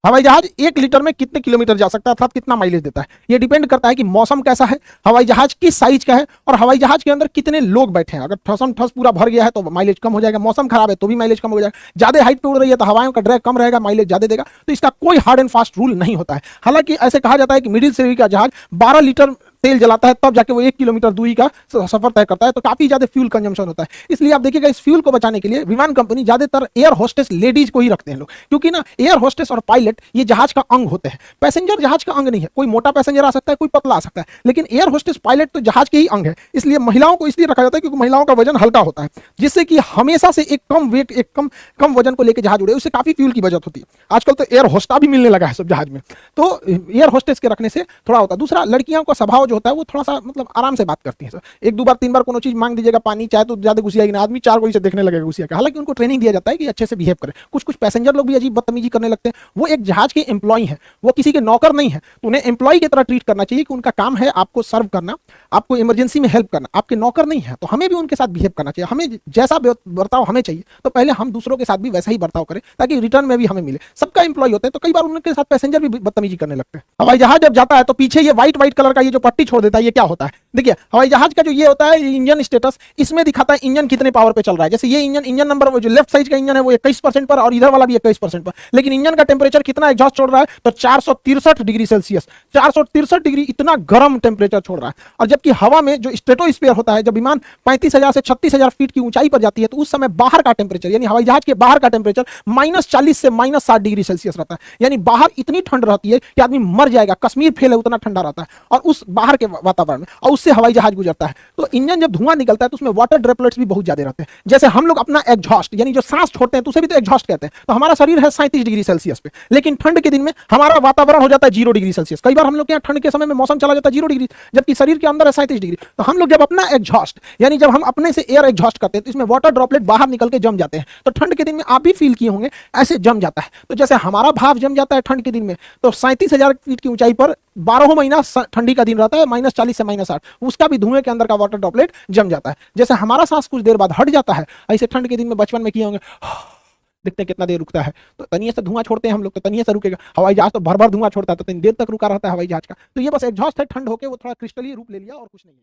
हवाई जहाज 1 लीटर में कितने किलोमीटर जा सकता है, अर्थात कितना माइलेज देता है। ये डिपेंड करता है कि मौसम कैसा है, हवाई जहाज किस साइज का है, और हवाई जहाज के अंदर कितने लोग बैठे हैं। अगर ठसम ठस पूरा भर गया है तो माइलेज कम हो जाएगा, मौसम खराब है तो भी माइलेज कम हो जाएगा, ज्यादा हाइट पे उड़ रही है तो हवाओं का ड्रैग कम रहेगा, माइलेज ज्यादा देगा। तो इसका कोई हार्ड एंड फास्ट रूल नहीं होता है। हालांकि ऐसे कहा जाता है कि मिडिल श्रेणी का जहाज 12 लीटर तेल जलाता है तब जाके वो 1 किलोमीटर दूरी का सफर तय करता है, तो काफी ज्यादा फ्यूल कंजम्पशन होता है। इसलिए आप देखिएगा इस फ्यूल को बचाने के लिए विमान कंपनी ज्यादातर एयर होस्टेस लेडीज को ही रखते हैं लोग, क्योंकि ना एयर होस्टेस और पायलट ये जहाज का अंग होते हैं। पैसेंजर जहाज का अंग नहीं है, कोई मोटा पैसेंजर आ सकता है, कोई पतला आ सकता है, लेकिन एयर होस्टेस पायलट तो जहाज के ही अंग है। इसलिए महिलाओं को इसलिए रखा जाता है क्योंकि महिलाओं का वजन हल्का होता है, जिससे कि हमेशा से एक कम वेट, एक कम वजन को लेकर जहाज उड़े, उससे काफी फ्यूल की बचत होती है। आजकल तो एयर होस्टा भी मिलने लगा है सब जहाज में, तो एयर होस्टेस के रखने से थोड़ा होता है। दूसरा, लड़कियों का स्वभाव जो होता है वो थोड़ा सा मतलब आराम से बात करती है। एक दो बार तीन बार कोनो चीज मांग दीजिएगा, पानी चाहे, तो ज्यादा गुस्सियाएगी ना, आदमी चार कोई से देखने लगेगा गुस्सिया का। हालांकि उनको ट्रेनिंग दिया जाता है कि अच्छे से बिहेव करें। कुछ कुछ पैसेंजर लोग भी अजीब बदतमीजी करने लगते हैं। वो एक जहाज के एम्प्लॉय हैं, वो किसी के नौकर नहीं है, तो उन्हें एम्प्लॉय की तरह ट्रीट करना चाहिए कि उनका काम है आपको सर्व करना, आपको इमरजेंसी में हेल्प करना, आपके नौकर नहीं है। तो हमें भी उनके साथ बिहेव करना चाहिए, हमें जैसा बर्ताव हमें चाहिए तो पहले हम दूसरों के साथ भी वैसा ही बर्ताव करें, ताकि रिटर्न में भी हमें मिले। सबका एम्प्लॉय होते हैं, तो कई बार उनके साथ पैसेंजर भी बदतमीजी करने लगते हैं। हवाई जहाज जब जाता है तो पीछे ये व्हाइट कलर का ये जो पट्टी छोड़ देता है, ये क्या होता है? देखिए, हवाई जहाज का जो ये होता है इंजन स्टेटस, इसमें दिखाता है इंजन कितने पावर पे चल रहा है। जैसे ये इंजन नंबर, वो जो लेफ्ट साइड का इंजन है वो 21% पर, और इधर वाला भी 21% पर। लेकिन इंजन का टेम्परेचर कितना एग्जॉस्ट छोड़ रहा है? तो 463 डिग्री सेल्सियस, 463 डिग्री, इतना गर्म टेम्परेचर छोड़ रहा है। और जबकि हवा में जो स्ट्रेटोस्फीयर होता है, जब विमान 35,000 से 36,000 फीट की ऊंचाई पर जाती है, तो उस समय बाहर का टेम्परेचर, यानी हवाई जहाज के बाहर का टेम्परेचर -40 से -60 डिग्री सेल्सियस रहता है। यानी बाहर इतनी ठंड रहती है कि आदमी मर जाएगा, कश्मीर फेल है उतना ठंडा रहता है, और उस बाहर के वातावरण में, और उससे हवाई जहाज गुजरता है। तो इंजन जब धुआं निकलता है तो उसमें वाटर ड्रॉपलेट्स भी बहुत ज्यादा रहते हैं। जैसे हम लोग अपना एग्जॉस्ट, यानी जो सांस छोड़ते हैं, तो उसे भी तो एग्जॉस्ट कहते हैं। तो हमारा शरीर है 37 डिग्री सेल्सियस पे, लेकिन ठंड के दिन में हमारा वातावरण हो जाता है 0 डिग्री सेल्सियस। कई बार हम लोग के यहाँ ठंड के समय में मौसम चला जाता है 0 डिग्री, जबकि शरीर के अंदर है 37 डिग्री। तो हम लोग जब अपना एग्जॉस्ट, यानी जब हम अपने से एयर एग्जॉस्ट करते हैं, तो इसमें वाटर ड्रॉपलेट बाहर निकल के जम जाते हैं। तो ठंड के दिन में आप भी फील किए होंगे, ऐसे जम जाता है। तो जैसे हमारा भाव जम जाता है ठंड के दिन में, तो 37,000 फीट की ऊंचाई पर 12 महीना ठंडी का दिन रहता है, -40 से -60, उसका भी धुएं के अंदर का वाटर ड्रॉपलेट जम जाता है। जैसे हमारा सांस कुछ देर बाद हट जाता है, ऐसे ठंड के दिन में बचपन में किए होंगे, देखते हैं कितना देर रुकता है, तो तनिए से धुआं छोड़ते हैं हम लोग, तो तनिए से रुकेगा। हवाई जहाज तो भर भर धुआं छोड़ता है, तो तनी देर तक रुका रहता है हवाई जहाज का। तो ये बस एग्जॉस्ट है, ठंड होकर वो थोड़ा क्रिस्टलीय रूप ले लिया, और कुछ नहीं है।